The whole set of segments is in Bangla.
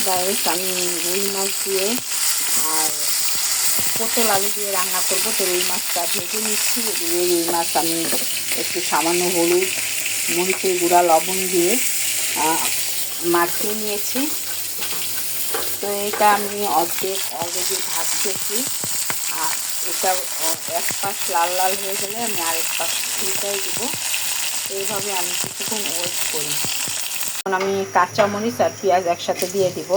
গাইস, আমি রুই মাছ দিয়ে আর পটল আলু দিয়ে রান্না করবো। তো রুই মাছটা ভেজে নিচ্ছি। রুই মাছ আমি একটু সামান্য হলুদ, মরিচের গুঁড়া, লবণ দিয়ে মাখিয়ে নিয়েছি। তো এটা আমি অর্ধেক অলরেডি ভাজতেছি। আর এটা এক পাশ লাল লাল হয়ে গেলে আমি আরেক পাশ উল্টাই দেবো। এইভাবে আমি কিছুক্ষণ ওয়েট করি। এখন আমি কাঁচামরিচ আর পেঁয়াজ একসাথে দিয়ে দিব।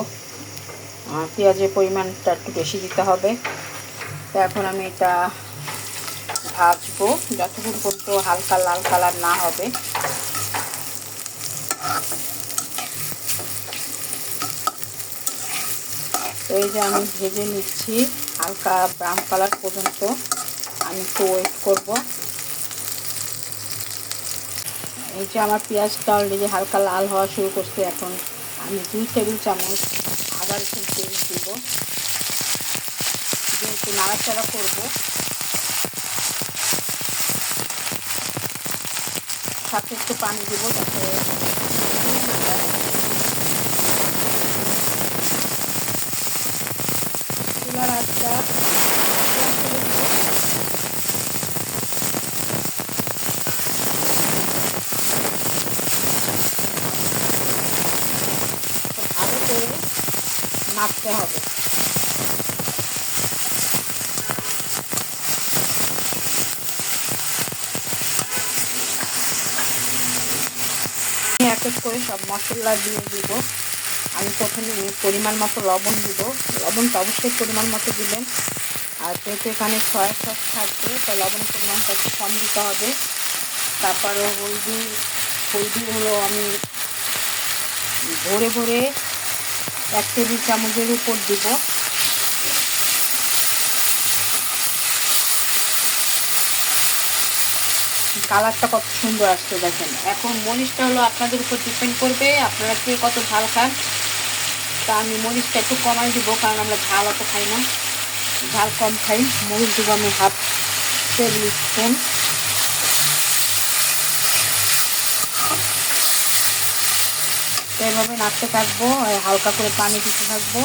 পেঁয়াজের পরিমাণটা একটু বেশি দিতে হবে। তো এখন আমি এটা ভাজবো যতক্ষণ পর্যন্ত হালকা লাল কালার না হবে। তো এই যে আমি ভেজে নিচ্ছি হালকা ব্রাউন কালার পর্যন্ত। আমি একটু ওয়েট করব। এই যে আমার পেঁয়াজটা অলরেডি হালকা লাল হওয়া শুরু করছে। এখন আমি 2 টেবিল চামচ আদা রসুন পেস্ট দিব। যেহেতু নাড়াচাড়া করবো, সাথে একটু পানি দিব যাতে চুলার আঁচটা করে দিব। ভালো করে নাড়তে হবে। এক এক করে সব মশলা দিয়ে দিব। আমি প্রথমে পরিমাণ মতো লবণ দিব। লবণটা অবশ্যই পরিমাণ মতো দিবেন। আর যেহেতু এখানে সয়া সস থাকবে, তাই লবণের পরিমাণটা একটু কম দিতে হবে। তারপরে হলদি হলো আমি ভরে ভরে 1 টেবিল চামচের উপর দিব। কালারটা কত সুন্দর আসছে দেখেন। এখন মরিচটা হলো আপনাদের উপর ডিপেন্ড করবে, আপনারা কে কত ঝাল খান। তা আমি মরিচটা একটু কমাই দিব, কারণ আমরা ঝাল অত খাই না, ঝাল কম খাই। মরিচ দিব আমি 1/2 টেবিল স্পুন। এইভাবে নাড়তে থাকবো, হালকা করে পানি দিতে থাকবো।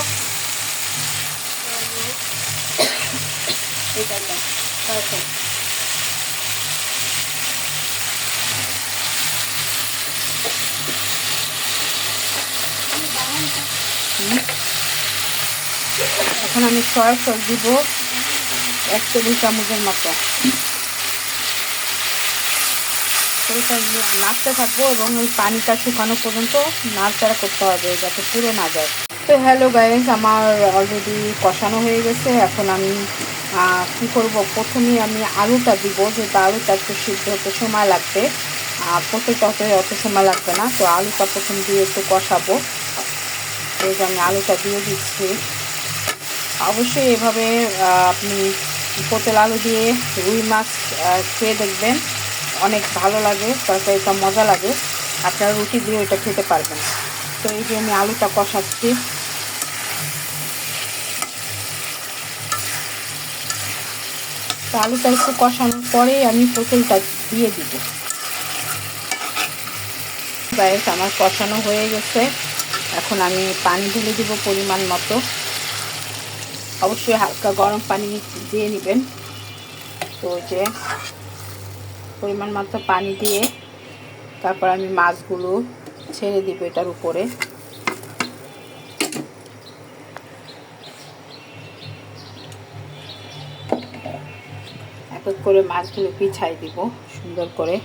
এখন আমি সয়া সস দিব 1 টেবিল চামচের মতো। নাড়তে থাকবো এবং ওই পানিটা শুকানো পর্যন্ত নাড়াচাড়া করতে হবে যাতে পুড়ে না যায়। তো হ্যালো গাইস, আমার অলরেডি কষানো হয়ে গেছে। এখন আমি কী করব, প্রথমেই আমি আলুটা দিব, যেহেতু আলুটা একটু সিদ্ধ হতে সময় লাগবে। পটলটা হতে অত সময় লাগবে না। তো আলুটা প্রথম দিয়ে একটু কষাবো। এই যে আমি আলুটা দিয়ে দিচ্ছি। অবশ্যই এভাবে আপনি পটল আলু দিয়ে রুই মাছ খেয়ে দেখবেন, অনেক ভালো লাগে, তরকারিটা মজা লাগে। আপনারা রুটি দিয়ে ওটা খেতে পারবেন। তো এই যে আমি আলুটা কষাচ্ছি। তো আলুটা একটু কষানোর পরেই আমি পটলটা দিয়ে দিব। গাইস, আমার কষানো হয়ে গেছে। এখন আমি পানি ঢেলে দিব পরিমাণ মতো। অবশ্যই হালকা গরম পানি দিয়ে নেবেন। তো যে পরিমাণ মতো পানি দিয়ে তারপর আমি মাছগুলো ছেড়ে দিব এটার উপরে। এক এক করে মাছগুলো পিছাই দিব সুন্দর করে।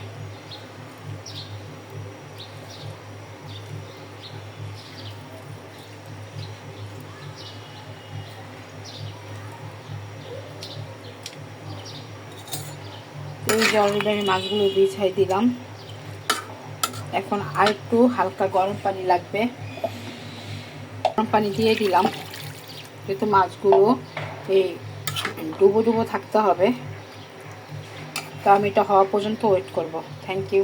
এই যে অলরেডি আমি মাছগুলো বিছাই দিলাম। এখন আর একটু হালকা গরম পানি লাগবে। গরম পানি দিয়ে দিলাম, যেহেতু মাছগুলো এই ডুবো ডুবো থাকতে হবে। তো আমি এটা হওয়া পর্যন্ত ওয়েট করব। Thank you.